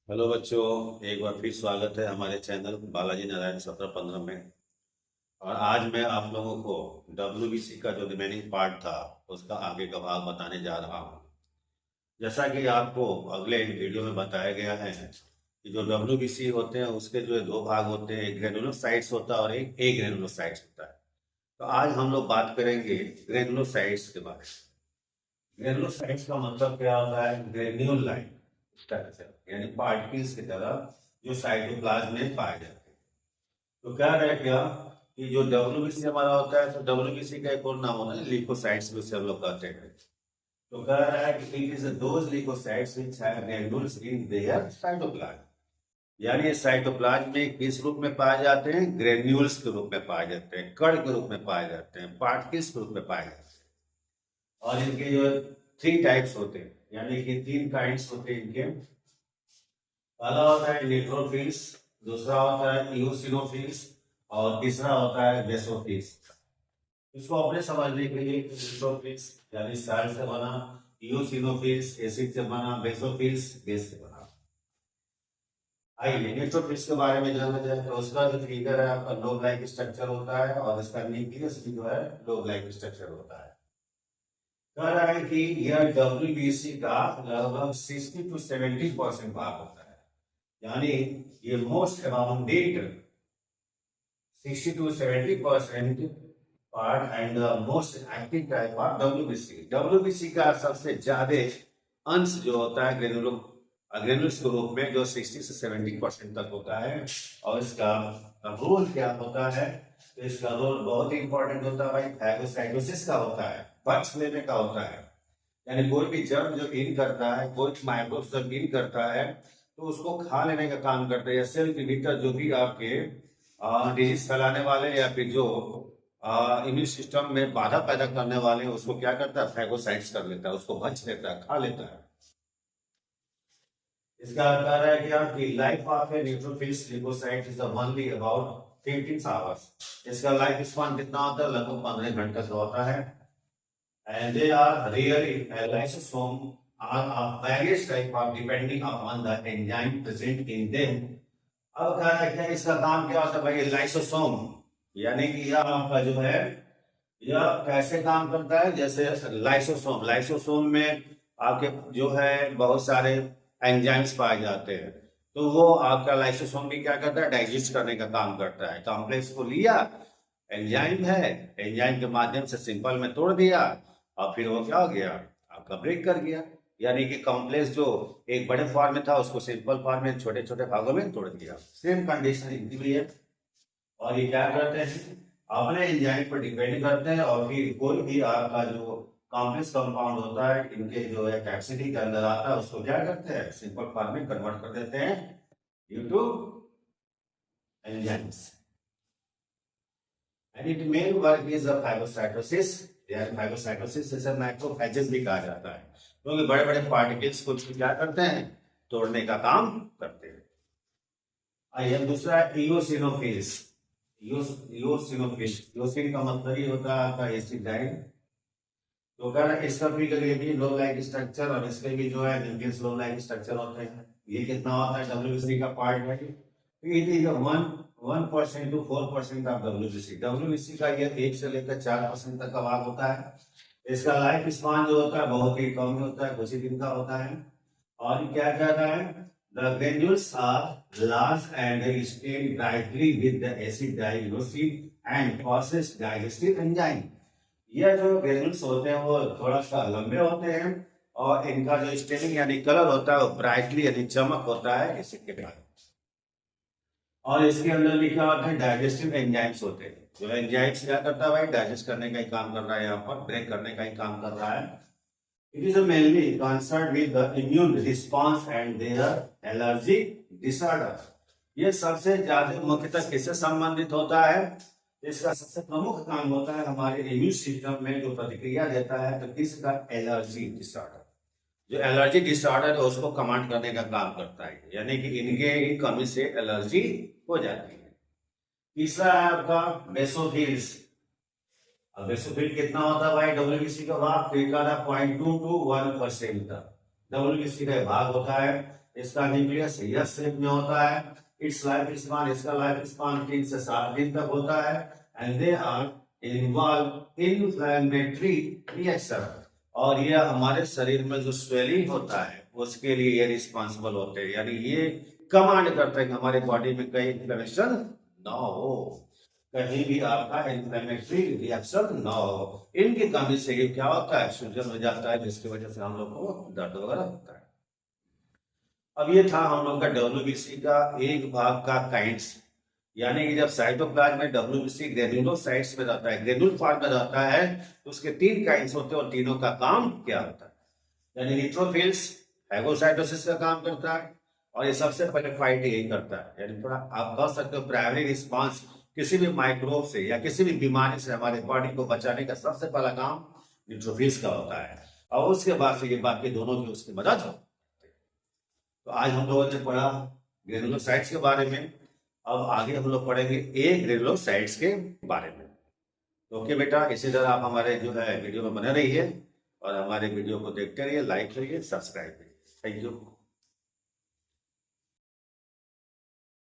Hello बच्चों, एक बार फिर स्वागत है हमारे चैनल बालाजी नारायण 1715 में। और आज मैं आप लोगों को डब्ल्यूबीसी का जो रिमेनिंग पार्ट था उसका आगे का भाग बताने जा रहा हूँ। जैसा कि आपको अगले वीडियो में बताया गया है कि जो डब्ल्यूबीसी होते हैं उसके जो दो भाग होते हैं, एक ग्रेनुलोसाइट्स होता है और एक ए ग्रेनुलोसाइट्स होता है। तो आज हम लोग बात करेंगे ग्रेनुलोसाइट्स के बारे में। ग्रेनुलोसाइट्स का मतलब क्या होता है? ग्रेन्यूल लाइन स्ट्रक्चर यानी पार्टिकल्स की तरह जो साइटोप्लाज्म में पाए जाते हैं। तो क्या रहे क्या कि जो डब्ल्यूबीसी हमारा होता है, तो डब्ल्यूबीसी का एक और नाम होता है ल्यूकोसाइट्स, जिसे हम लोग कहते हैं। तो कह रहा है कि it is those leucocytes which have granules in their cytoplasm. यानी ये साइटोप्लाज्म में किस रूप में पाए जाते हैं? ग्रेन्यूल्स के रूप में पाए जाते हैं, कण के रूप में पाए जाते हैं, पार्टिकल्स के रूप में पाए जाते हैं। और इनके जो थ्री टाइप्स होते हैं, यानी कि तीन काइंड्स होते हैं इनके। पहला होता है न्यूट्रोफिल्स, दूसरा होता है इओसिनोफिल्स और तीसरा होता है बेसोफिल्स। इसको अपने समझने के लिए न्यूट्रोफिल्स यानी साल्ट से बना, इओसिनोफिल्स एसिड से बना, बेसोफिल्स बेस से बना। आइए न्यूट्रोफिल्स के बारे में जाना जाए तो उसका जो फिगर है आपका लोब लाइक स्ट्रक्चर होता है और इसका न्यूक्लियस भी जो है लोब लाइक स्ट्रक्चर होता है। कह रहा है कि यह डब्ल्यूबीसी का लगभग 60 to 70% भाग होता है। यानी ये most abundant 60 to 70% part and most active type of WBC. WBC का सबसे ज्यादा अंश जो होता है ग्रेनुल्स के रूप में, जो 60 से 70% तक होता है। और इसका रोल क्या होता है? तो इसका रोल बहुत ही इंपॉर्टेंट होता है भाई, फैगोसाइटोसिस का होता है, बच लेने का होता है। यानी कोई भी जर्म जब इन करता है, कोई माइक्रोब्स जब इन करता है तो उसको खा लेने का काम करता है। या सेल के भीतर जो भी आपके डिजीज फैलाने वाले या फिर जो इम्यून सिस्टम में बाधा पैदा करने वाले हैं, उसको क्या करता है? फैगोसाइट्स कर लेता है, उसको भच लेता है, खा लेता है। इसका अर्थ है कि आपकी life of a neutrophils leukocyte is only about 15 hours. इसका लाइफ स्पान कितना होता है? लगभग 15 घंटे का होता है। And they are really a lysosome are of various type of depending upon the enzyme present in them. अब क्या है, क्या इसका काम क्या होता है भाई? लाइसोसोम यानी कि यह आपका जो है, यह कैसे काम करता है? जैसे लाइसोसोम, लाइसोसोम में आपके जो है बहुत सारे एंजाइम्स पाए जाते हैं। तो वो आपका लाइसोसोम भी क्या करता है? डाइजेस्ट करने का काम करता है। कॉम्प्लेक्स को लिया, एंजाइम है, एंजाइम के माध्यम से सिंपल में तोड़ दिया और फिर वो क्या हो गया? आपका ब्रेक कर गया। यानी कि कॉम्प्लेक्स जो एक बड़े फॉर्म में था उसको सिंपल फॉर्म में छोटे छोटे भागों में तोड़ दिया। सेम कंडीशन इनकी भी है। और ये क्या करते हैं? अपने एंजाइम पर डिपेंड करते हैं और फिर कोई भी आपका जो कॉम्प्लेक्स कंपाउंड होता है इनके जो है कैपेसिटी के अंदर आता है, उसको क्या करते हैं? सिंपल फॉर्म में कन्वर्ट कर देते हैं due to enzymes. And its main work is a phagocytosis. यार phagocytosis इसे मैक्रोफेजेस भी कहा जाता है, क्योंकि बड़े बड़े पार्टिकल्स को क्या करते हैं? तोड़ने का काम करते हैं। आइए दूसरा इओसिनोफिल्स। इओसिनोफिल्स, इओसिन का मतलब ही होता है आपका एसिड डाइन। तो क्या है, इसका भी भी लो लाइक स्ट्रक्चर और इसके भी जो है न्यूक्लियस लो लाइक स्ट्रक्चर होते हैं। ये कितना होता है? डब्ल्यूबीसी का पार्ट है। It is 1% to 4% of WBC. WBC का ये 1 से लेकर 4% तक का भाग होता है। इसका लाइफ स्पान जो होता है बहुत ही कम होता है, कुछ ही दिन का होता है। और क्या कहता है? The granules are large and stain brightly with the acid dye eosin and process digestive enzyme. ये जो ग्रेन्यूल्स होते हैं वो थोड़ा सा लंबे होते हैं और इनका जो स्टेनिंग यानी कलर होता है वो ब्राइटली यानी चमक होता है एसिड के कारण। और इसके अंदर भी क्या होता है? डाइजेस्टिव एंजाइम्स होते हैं। जो एंजाइम्स क्या करता है भाई? डाइजेस्ट करने का ही काम कर रहा है, यहाँ पर ब्रेक करने का ही काम कर रहा है। It is mainly concern with the immune response and their allergy disorder. ये सबसे ज्यादा मुख्यतः किससे संबंधित होता है? इसका सबसे प्रमुख काम होता है हमारे इम्यून सिस्टम में जो प्रतिक्रिया देता है, तो किसका? Allergy disorder. जो एलर्जी डिसऑर्डर है उसको कमांड करने का काम करता है, यानी कि इनके ही कमी से एलर्जी हो जाती है। तीसरा है आपका बेसोफिल्स। अब बेसोफिल कितना होता है भाई? डब्ल्यूबीसी का भाग 0.2 to 1% तक। WBC का भाग होता है, इसका न्यूक्लियस यस शेप में होता है, इट्स लाइफ स्पान, इसका लाइफ स्पान 3 से 7 दिन तक होता है, and they are involve in inflammatory reaction, और ये हमारे शरीर में जो स्वेलिंग होता है उसके लिए ये रिस्पॉन्सिबल होते हैं, यानी ये कमांड करते हैं कि हमारे बॉडी में कहीं इन्फ्लेमेशन ना हो, कहीं भी आपका इन्फ्लेमेटरी रिएक्शन ना हो। इनकी कमी से ये क्या होता है, सूजन हो जाता है, जिसकी वजह से हम लोग को दर्द वगैरह होता है। अब ये था हम लोग का WBC का एक भाग का काइंड्स, यानी कि जब साइटोप्लाज्म में WBC ग्रेन्युलोसाइट्स में रहता है, ग्रेन्युल फॉर्म में रहता है, तो उसके 3 काइंड्स होते हैं और तीनों का काम क्या होता है, यानी न्यूट्रोफिल्स फैगोसाइटोसिस का काम करता है, और ये सबसे पहले फाइट यही करता है, यानी थोड़ा आप कह सकते हो प्राइमरी रिस्पांस किसी भी माइक्रोब से या किसी भी बीमारी से हमारे बॉडी को बचाने का सबसे पहला काम न्यूट्रोफिल्स का होता है, और उसके बाद से ये बाकी दोनों की उसकी मदद हो। तो आज हम लोगों ने पढ़ा ग्रेनुलोसाइट्स के बारे में, अब आगे हम लोग पढ़ेंगे ए ग्रेनुलोसाइट्स के बारे में। तो ओके बेटा, इसी तरह आप हमारे जो है वीडियो में बने रहिए और हमारे वीडियो को देखते रहिए, लाइक करिए, सब्सक्राइब करिए। Thank you.